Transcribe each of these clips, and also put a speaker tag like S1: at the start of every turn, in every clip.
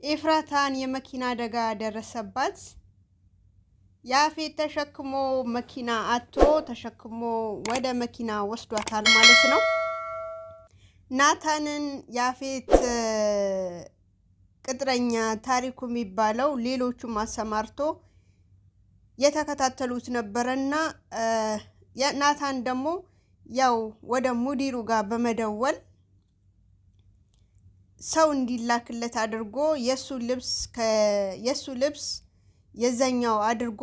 S1: ኤፍራታን የመኪና አደጋ ደረሰባት። ያፌት ተሸክሞ መኪና አጥቶ ተሸክሞ ወደ መኪና ወስዷታል ማለት ነው። ናታንን ያፌት ቅጥረኛ ታሪኩ የሚባለው ሌሎቹም አሰማርቶ የተከታተሉት ነበረና ናታን ደግሞ ያው ወደ ሙዲሩ ጋር በመደወል ሰው እንዲላክለት አድርጎ የሱ ልብስ የዘኛው አድርጎ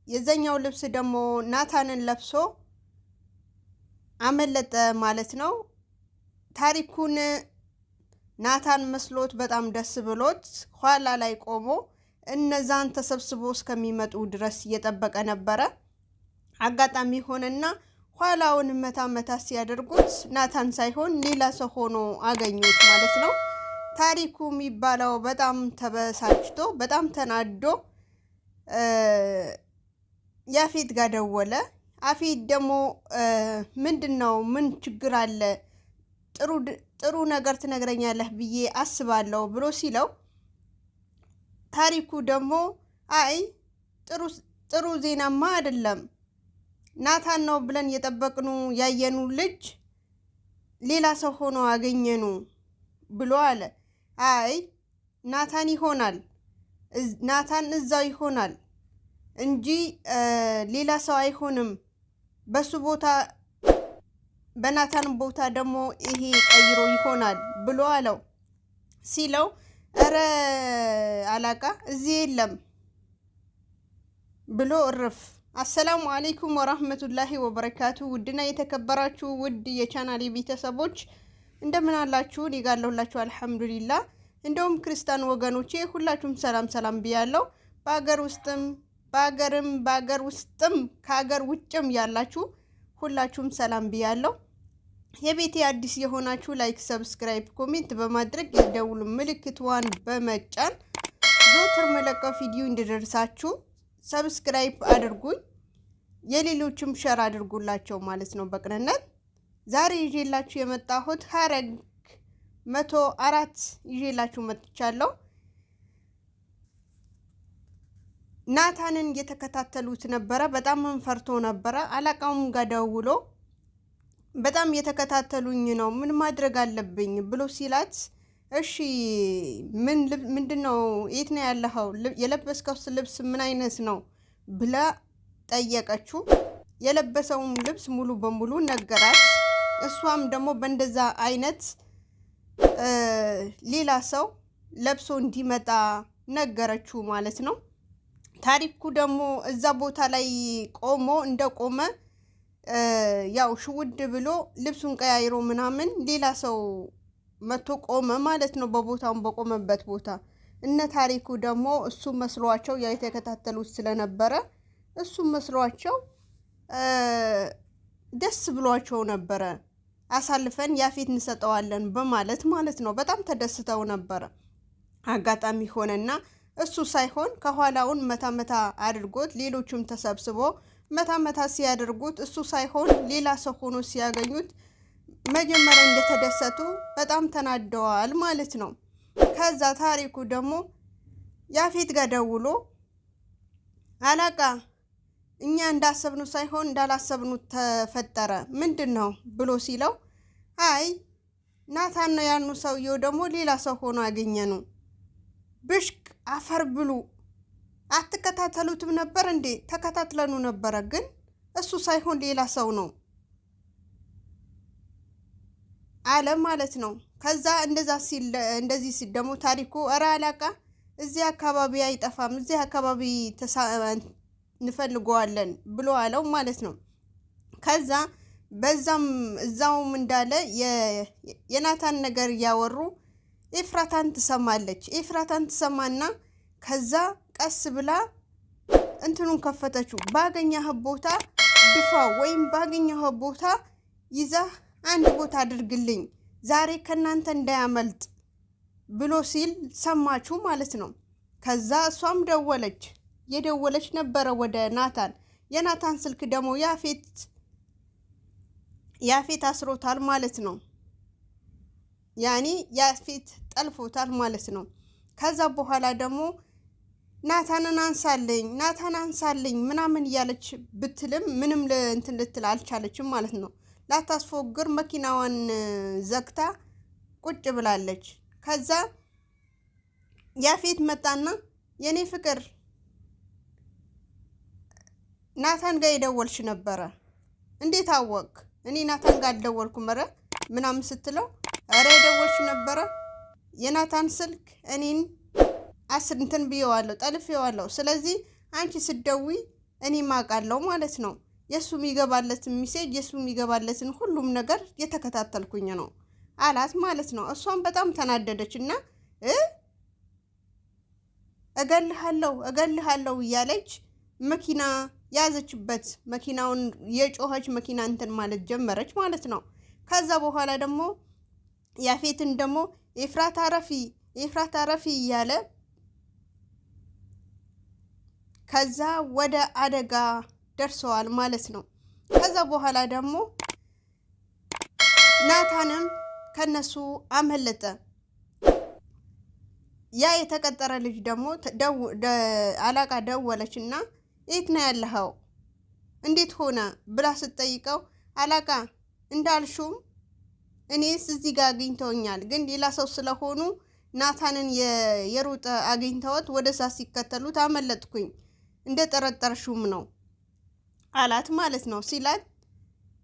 S1: የዘኛው ልብስ ደግሞ ናታንን ለብሶ አመለጠ ማለት ነው። ታሪኩን ናታን መስሎት በጣም ደስ ብሎት ኋላ ላይ ቆሞ እነዛን ተሰብስቦ እስከሚመጡ ድረስ እየጠበቀ ነበረ። አጋጣሚ ሆነና ኋላውን መታ ሲያደርጉት ናታን ሳይሆን ሌላ ሰው ሆኖ አገኙት ማለት ነው። ታሪኩ የሚባለው በጣም ተበሳጭቶ በጣም ተናዶ ያፌት ጋር ደወለ። አፌት ደግሞ ምንድነው ምን ችግር አለ ጥሩ ነገር ትነግረኛለህ ብዬ አስባለሁ ብሎ ሲለው ታሪኩ ደግሞ አይ ጥሩ ዜናማ አይደለም ናታን ነው ብለን የጠበቅኑ ያየኑ ልጅ ሌላ ሰው ሆኖ አገኘኑ ብሎ አለ። አይ ናታን ይሆናል ናታን እዛው ይሆናል እንጂ ሌላ ሰው አይሆንም። በሱ ቦታ በናታን ቦታ ደግሞ ይሄ ቀይሮ ይሆናል ብሎ አለው ሲለው እረ አላቃ እዚህ የለም ብሎ እርፍ። አሰላሙ አለይኩም ወራህመቱላሂ ወበረካቱ። ውድና የተከበራችሁ ውድ የቻናሌ ቤተሰቦች እንደምን አላችሁ? እኔ ጋር አለሁላችሁ አልሐምዱሊላህ። እንደውም ክርስቲያን ወገኖቼ ሁላችሁም ሰላም ብያለሁ። በአገር ውስጥም ከሀገር ውጭም ያላችሁ ሁላችሁም ሰላም ብያለሁ። የቤቴ አዲስ የሆናችሁ ላይክ፣ ሰብስክራይብ፣ ኮሜንት በማድረግ የደውል ምልክቷን በመጫን ዞትር መለቀው ቪዲዮ እንዲደርሳችሁ ሰብስክራይብ አድርጉኝ። የሌሎችም ሸር አድርጉላቸው ማለት ነው በቅንነት። ዛሬ ይዤላችሁ የመጣሁት ሐረግ 104 ይዤላችሁ መጥቻለሁ። ናታንን እየተከታተሉት ነበረ። በጣም መንፈርቶ ነበረ። አለቃውም ጋር ደውሎ በጣም እየተከታተሉኝ ነው ምን ማድረግ አለብኝ ብሎ ሲላት እሺ ምንድነው የት ነው ያለኸው የለበስከው ልብስ ምን አይነት ነው ብላ ጠየቀችው። የለበሰውን ልብስ ሙሉ በሙሉ ነገራት። እሷም ደግሞ በእንደዛ አይነት ሌላ ሰው ለብሶ እንዲመጣ ነገረችው ማለት ነው። ታሪኩ ደግሞ እዛ ቦታ ላይ እንደቆመ ያው ሽውድ ብሎ ልብሱን ቀያይሮ ምናምን ሌላ ሰው መቶ ቆመ ማለት ነው በቦታው በቆመበት ቦታ። እነ ታሪኩ ደግሞ እሱ መስሏቸው ያ የተከታተሉት ስለነበረ እሱ መስሏቸው ደስ ብሏቸው ነበረ። አሳልፈን ያፌት እንሰጠዋለን በማለት ማለት ነው። በጣም ተደስተው ነበረ። አጋጣሚ ሆነና እሱ ሳይሆን ከኋላውን መታ አድርጎት ሌሎችም ተሰብስቦ መታ ሲያደርጉት እሱ ሳይሆን ሌላ ሰው ሆኖ ሲያገኙት መጀመሪያ እንደተደሰቱ በጣም ተናደዋል ማለት ነው። ከዛ ታሪኩ ደግሞ ያፌት ጋር ደውሎ አለቃ እኛ እንዳሰብኑ ሳይሆን እንዳላሰብኑ ተፈጠረ ምንድነው ብሎ ሲለው አይ ናታን ነው ያኑ ሰውየው ደግሞ ሌላ ሰው ሆኖ አገኘኑ። ብሽቅ አፈር ብሉ አትከታተሉትም ነበር እንዴ? ተከታትለኑ ነበረ ግን እሱ ሳይሆን ሌላ ሰው ነው አለ ማለት ነው። ከዛ እንደዚህ ሲል ደግሞ ታሪኩ እረ አለቃ እዚህ አካባቢ አይጠፋም እዚህ አካባቢ እንፈልገዋለን ብሎ አለው ማለት ነው። ከዛ እዛውም እንዳለ የናታን ነገር እያወሩ ኤፍራታን ትሰማለች። ኤፍራታን ትሰማና ከዛ ቀስ ብላ እንትኑን ከፈተችው። ባገኘህ ቦታ ድፋ ወይም ባገኘህ ቦታ ይዘህ አንድ ቦታ አድርግልኝ ዛሬ ከናንተ እንዳያመልጥ ብሎ ሲል ሰማችሁ ማለት ነው። ከዛ እሷም የደወለች ነበረ ወደ ናታን። የናታን ስልክ ደግሞ ያፌት አስሮታል ማለት ነው። ያኔ ያፌት ጠልፎታል ማለት ነው። ከዛ በኋላ ደግሞ ናታንን አንሳልኝ ምናምን እያለች ብትልም ምንም እንትን ልትል አልቻለችም ማለት ነው። ላታስፎግር መኪናዋን ዘግታ ቁጭ ብላለች። ከዛ ያፌት መጣና የኔ ፍቅር ናታን ጋር የደወልሽ ነበረ እንዴት አወቅ? እኔ ናታን ጋር አልደወልኩም ኧረ ምናምን ስትለው ኧረ የደወልሽ ነበረ የናታን ስልክ እኔን እንትን ብየዋለሁ ጠልፌዋለሁ። ስለዚህ አንቺ ስትደውይ እኔ ማውቃለሁ ማለት ነው። የሱ የሚገባለትን ሚሴጅ የሱ የሚገባለትን ሁሉም ነገር የተከታተልኩኝ ነው አላት ማለት ነው። እሷም በጣም ተናደደች እና እገልሃለሁ እያለች መኪና ያዘችበት መኪናውን የጮኸች መኪና እንትን ማለት ጀመረች ማለት ነው። ከዛ በኋላ ደግሞ ያፌትን ደግሞ ኤፍራታ ረፊ እያለ ከዛ ወደ አደጋ ደርሰዋል ማለት ነው። ከዛ በኋላ ደግሞ ናታንም ከነሱ አመለጠ። ያ የተቀጠረ ልጅ ደግሞ አላቃ ደወለች እና የት ነው ያለኸው እንዴት ሆነ ብላ ስትጠይቀው አላቃ እንዳልሹም እኔስ እዚህ ጋር አግኝተውኛል፣ ግን ሌላ ሰው ስለሆኑ ናታንን የሩጠ አግኝተውት ወደዛ ሲከተሉት አመለጥኩኝ፣ እንደ ጠረጠርሹም ነው አላት ማለት ነው ሲላት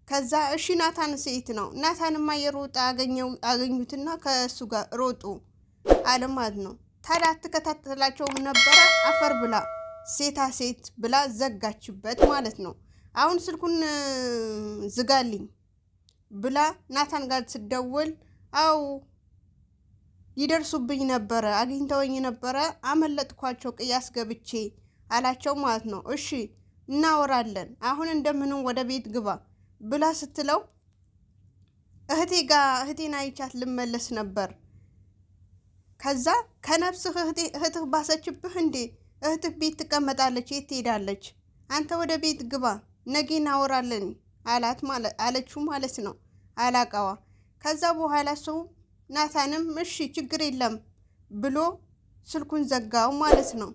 S1: ከዛ እሺ ናታን ሴት ነው ናታንማ የሮጠ አገኙትና ከእሱ ጋር ሮጡ አለ ማለት ነው። ታዲያ አትከታተላቸውም ነበረ? አፈር ብላ ሴት ብላ ዘጋችበት ማለት ነው። አሁን ስልኩን ዝጋልኝ ብላ ናታን ጋር ስትደውል አው ይደርሱብኝ ነበረ፣ አግኝተውኝ ነበረ፣ አመለጥኳቸው ቅያስ ገብቼ አላቸው ማለት ነው። እሺ እናወራለን፣ አሁን እንደምንም ወደ ቤት ግባ ብላ ስትለው እህቴን አይቻት ልመለስ ነበር። ከዛ ከነፍስህ እህትህ ባሰችብህ እንዴ? እህትህ ቤት ትቀመጣለች፣ የት ትሄዳለች? አንተ ወደ ቤት ግባ፣ ነገ እናወራለን አለችው ማለት ነው አላቃዋ። ከዛ በኋላ ሰው ናታንም እሺ ችግር የለም ብሎ ስልኩን ዘጋው ማለት ነው።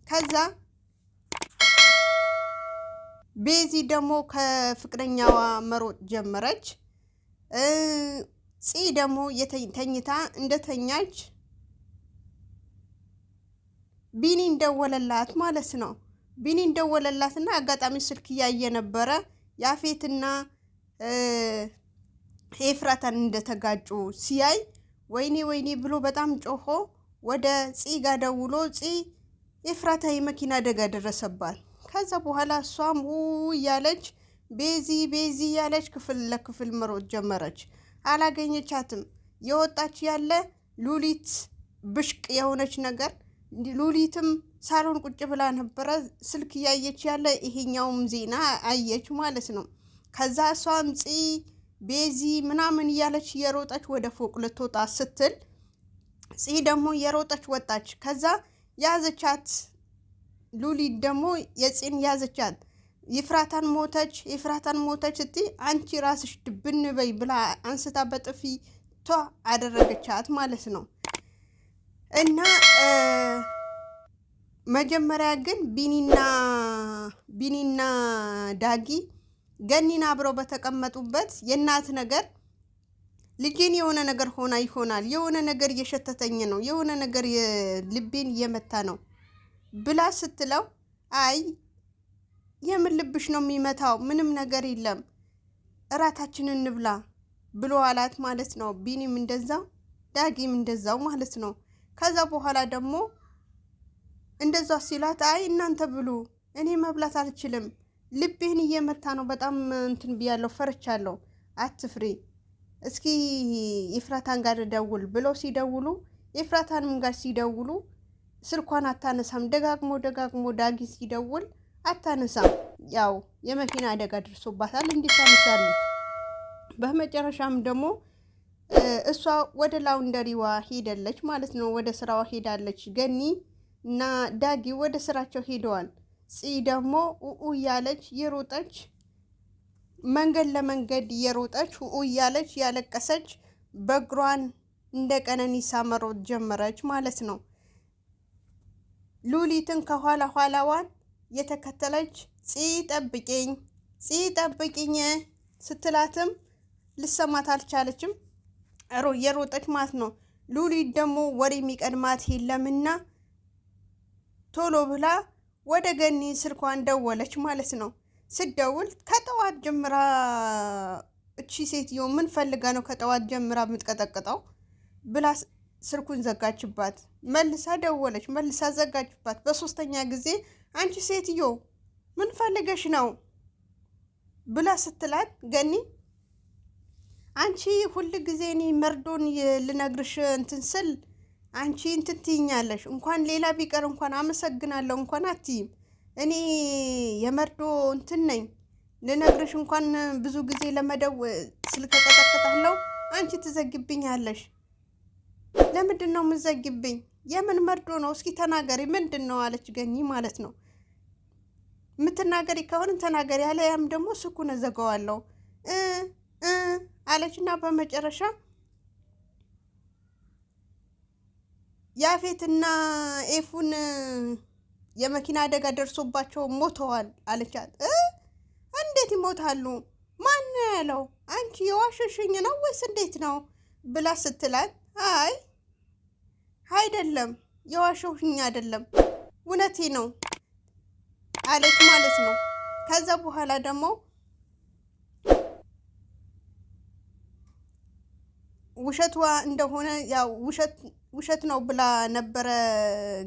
S1: ከዛ ቤዚ ደግሞ ከፍቅረኛዋ መሮጥ ጀመረች። ፂ ደግሞ ተኝታ እንደተኛች ቢኒ እንደወለላት ማለት ነው። ቢኒ እንደወለላትና አጋጣሚ ስልክ እያየ ነበረ ያፌትና ኤፍራታን እንደተጋጩ ሲያይ ወይኔ ብሎ በጣም ጮሆ ወደ ፂ ጋር ደውሎ ፂ ኤፍራታ የመኪና አደጋ ደረሰባት። ከዛ በኋላ እሷም እያለች ቤዚ ያለች ክፍል ለክፍል መሮጥ ጀመረች። አላገኘቻትም። የወጣች ያለ ሉሊት ብሽቅ የሆነች ነገር ሉሊትም ሳሎን ቁጭ ብላ ነበረ ስልክ እያየች ያለ ይሄኛውም ዜና አየች ማለት ነው። ከዛ እሷም ቤዚ ምናምን እያለች የሮጠች ወደ ፎቅ ልትወጣ ስትል ደግሞ የሮጠች ወጣች። ከዛ ያዘቻት ሉሊት ደግሞ የፂን ያዘቻት። ኤፍራታን ሞተች እቲ አንቺ ራስሽ ድብን በይ ብላ አንስታ በጥፊ አደረገቻት ማለት ነው። እና መጀመሪያ ግን ቢኒና ዳጊ ገኒና አብረው በተቀመጡበት የእናት ነገር ልጄን የሆነ ነገር ሆና ይሆናል፣ የሆነ ነገር እየሸተተኝ ነው፣ የሆነ ነገር ልቤን እየመታ ነው ብላ ስትለው አይ የምን ልብሽ ነው የሚመታው? ምንም ነገር የለም እራታችንን እንብላ ብሎ አላት ማለት ነው። ቢኒም እንደዛው ዳጊም እንደዛው ማለት ነው። ከዛ በኋላ ደግሞ እንደዛው ሲላት አይ እናንተ ብሉ፣ እኔ መብላት አልችልም፣ ልቤን እየመታ ነው፣ በጣም እንትን ብያለሁ፣ ፈርቻለሁ፣ አትፍሪ፣ እስኪ ኤፍራታን ጋር ደውል ብሎ ሲደውሉ ኤፍራታንም ጋር ሲደውሉ ስልኳን አታነሳም። ደጋግሞ ዳጊ ሲደውል አታነሳም። ያው የመኪና አደጋ ደርሶባታል፣ እንዴት ታነሳለች? በመጨረሻም ደግሞ እሷ ወደ ላውንደሪዋ ሄደለች ማለት ነው። ወደ ስራዋ ሄዳለች። ገኒ እና ዳጊ ወደ ስራቸው ሄደዋል። ፂ ደግሞ እያለች የሮጠች መንገድ ለመንገድ እየሮጠች እያለች ያለቀሰች በእግሯን እንደ ቀነኒሳ መሮጥ ጀመረች ማለት ነው። ሉሊትን ከኋላ ኋላዋን የተከተለች ጠብቂኝ ስትላትም ልሰማት አልቻለችም። የሮጠች ማለት ነው። ሉሊት ደግሞ ወሬ የሚቀድማት የለምና ቶሎ ብላ ወደ ገኒ ስልኳን ደወለች ማለት ነው። ስደውል ከጠዋት ጀምራ እቺ ሴትዮ ምን ፈልጋ ነው ከጠዋት ጀምራ የምትቀጠቅጠው ብላ ስልኩን ዘጋችባት። መልሳ ደወለች፣ መልሳ ዘጋችባት። በሶስተኛ ጊዜ አንቺ ሴትዮ ምን ፈልገሽ ነው ብላ ስትላት ገኒ አንቺ ሁል ጊዜ እኔ መርዶን ልነግርሽ እንትን ስል አንቺ እንትን ትይኛለሽ። እንኳን ሌላ ቢቀር እንኳን አመሰግናለሁ እንኳን አትይም። እኔ የመርዶ እንትን ነኝ ልነግርሽ እንኳን ብዙ ጊዜ ለመደው ስልክ ቀጠቅጣለሁ፣ አንቺ ትዘግብኛለሽ። ለምንድን ነው የምትዘግብኝ? የምን መርዶ ነው? እስኪ ተናገሪ፣ ምንድን ነው አለች ገኒ ማለት ነው። የምትናገሪ ከሆነ ተናገሪ፣ ያለያም ደግሞ ስልኩን እዘጋዋለሁ አለችና በመጨረሻ ያፌትና ኤፉን የመኪና አደጋ ደርሶባቸው ሞተዋል አለቻት። እንዴት ይሞታሉ? ማን ያለው? አንቺ የዋሸሽኝ ነው ወይስ እንዴት ነው ብላ ስትላት አይ አይደለም የዋሸሽኝ አይደለም እውነቴ ነው አለች ማለት ነው። ከዛ በኋላ ደግሞ ውሸቷ እንደሆነ ያው ውሸት ነው ብላ ነበረ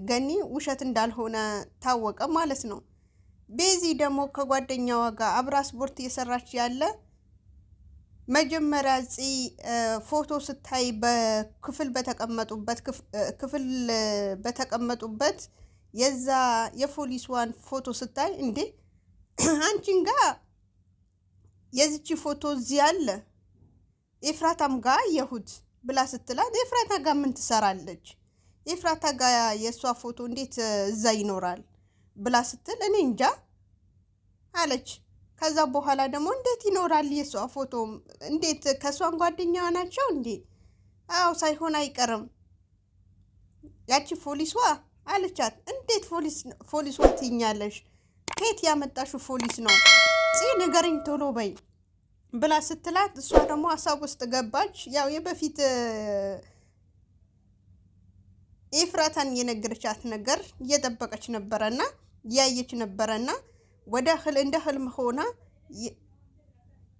S1: ገኒ፣ ውሸት እንዳልሆነ ታወቀ ማለት ነው። ቤዚ ደግሞ ከጓደኛዋ ጋር አብራ ስፖርት እየሰራች ያለ መጀመሪያ ፎቶ ስታይ በክፍል በተቀመጡበት የዛ የፖሊስዋን ፎቶ ስታይ እንዴ አንቺን ጋር የዚቺ ፎቶ እዚህ አለ ኤፍራታም ጋር የሁት ብላ ስትላት ኤፍራታ ጋር ምን ትሰራለች? ኤፍራታ ጋር የእሷ ፎቶ እንዴት እዛ ይኖራል ብላ ስትል እኔ እንጃ አለች። ከዛ በኋላ ደግሞ እንዴት ይኖራል የእሷ ፎቶ? እንዴት ከእሷን ጓደኛዋ ናቸው እንዴ? አዎ ሳይሆን አይቀርም ያቺ ፖሊስዋ አለቻት። እንዴት ፖሊስዋ ትይኛለሽ? ከየት ያመጣሽው ፖሊስ ነው? ንገረኝ ቶሎ በይ ብላ ስትላት እሷ ደግሞ ሀሳብ ውስጥ ገባች። ያው የበፊት ኤፍራታን የነገረቻት ነገር እየጠበቀች ነበረና እያየች ነበረና ወደ እንደ ህልም ሆና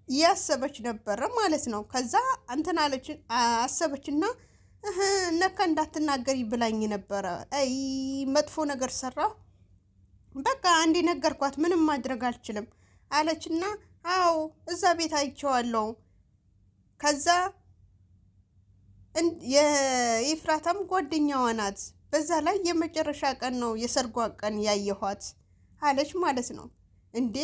S1: እያሰበች ነበረ ማለት ነው። ከዛ እንትን አለች አሰበችና ነካ እንዳትናገሪ ብላኝ ነበረ። አይ መጥፎ ነገር ሰራሁ፣ በቃ አንዴ ነገርኳት፣ ምንም ማድረግ አልችልም አለችና አዎ እዛ ቤት አይቼዋለሁ። ከዛ የኤፍራታም ጓደኛዋ ናት። በዛ ላይ የመጨረሻ ቀን ነው የሰርጓ ቀን ያየኋት አለች ማለት ነው። እንዴ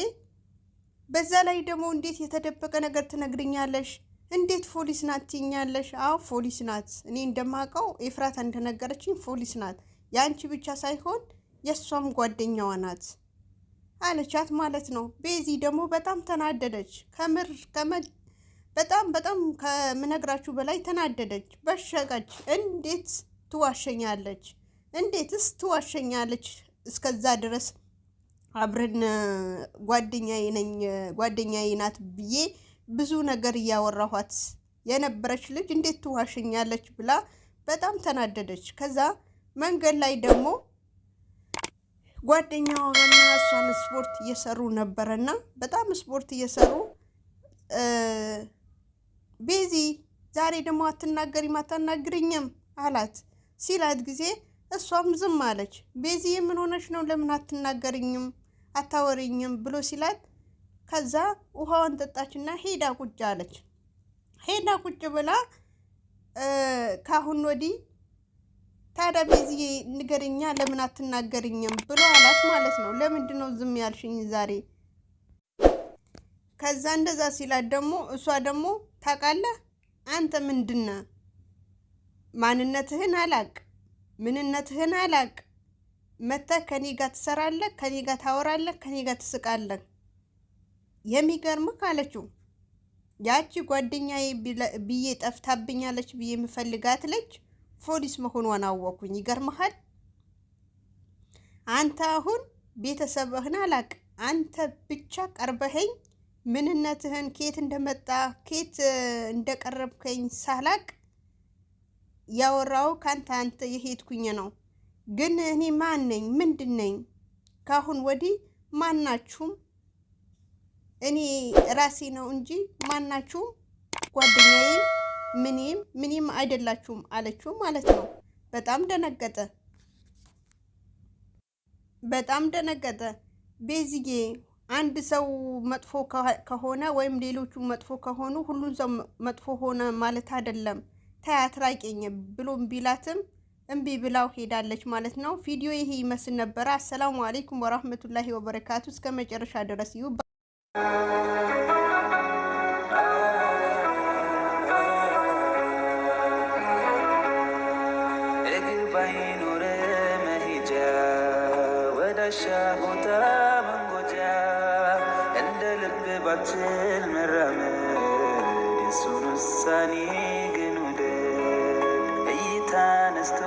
S1: በዛ ላይ ደግሞ እንዴት የተደበቀ ነገር ትነግርኛለሽ? እንዴት ፖሊስ ናት ትይኛለሽ? አዎ ፖሊስ ናት። እኔ እንደማውቀው ኤፍራታ እንደነገረችኝ ፖሊስ ናት። የአንቺ ብቻ ሳይሆን የእሷም ጓደኛዋ ናት አለቻት ማለት ነው። ቤዚ ደግሞ በጣም ተናደደች። በጣም ከምነግራችሁ በላይ ተናደደች፣ በሸቀች። እንዴት ትዋሸኛለች? እንዴትስ ትዋሸኛለች? እስከዛ ድረስ አብረን ጓደኛዬ ናት ብዬ ብዙ ነገር እያወራኋት የነበረች ልጅ እንዴት ትዋሸኛለች ብላ በጣም ተናደደች። ከዛ መንገድ ላይ ደግሞ ጓደኛዋ እና እሷን ስፖርት እየሰሩ ነበረና በጣም ስፖርት እየሰሩ ቤዚ ዛሬ ደግሞ አታናግሪኝም አላት ሲላት ጊዜ እሷም ዝም አለች። ቤዚ ምን ሆነሽ ነው? ለምን አትናገሪኝም አታወሪኝም ብሎ ሲላት ከዛ ውሃዋን ጠጣችና ሄዳ ቁጭ አለች። ሄዳ ቁጭ ብላ ካሁን ወዲህ ታዲያ ቤዚ ንገረኛ ለምን አትናገሪኝም ብሎ አላት ማለት ነው። ለምንድን ነው ዝም ያልሽኝ ዛሬ? ከዛ እንደዛ ሲላት ደግሞ እሷ ደግሞ ታውቃለህ አንተ ምንድነ ማንነትህን አላቅ ምንነትህን አላቅ መተህ ከኔ ጋር ትሰራለህ፣ ከኔ ጋር ታወራለህ፣ ከኔ ጋር ትስቃለህ። የሚገርምህ አለችው ያቺ ጓደኛዬ ብዬ ጠፍታብኛለች ብዬ የምፈልጋት ልጅ ፖሊስ መሆኗን አወኩኝ። ይገርምሃል? አንተ አሁን ቤተሰብህን አላቅ፣ አንተ ብቻ ቀርበኸኝ ምንነትህን ኬት እንደመጣ ኬት እንደቀረብከኝ ሳላቅ ያወራው አንተ የሄድኩኝ ነው። ግን እኔ ማን ነኝ? ምንድን ነኝ? ካሁን ወዲህ ማናችሁም እኔ ራሴ ነው እንጂ ማናችሁም ጓደኛዬም ምንም አይደላችሁም አለችው ማለት ነው። በጣም ደነገጠ። ቤዚዬ አንድ ሰው መጥፎ ከሆነ ወይም ሌሎቹ መጥፎ ከሆኑ ሁሉን ሰው መጥፎ ሆነ ማለት አይደለም፣ ተያት ራቂኝ ብሎም ቢላትም እምቢ ብላው ሄዳለች ማለት ነው። ቪዲዮ ይሄ ይመስል ነበር። አሰላሙ አለይኩም ወራህመቱላሂ ወበረካቱ። እስከ መጨረሻ ድረስ ይዩ።
S2: ቦታ መንጎጃ እንደ ልብ ባትል መራመድ የሱን ውሳኔ ግን ውደድ እይታ ነስቶ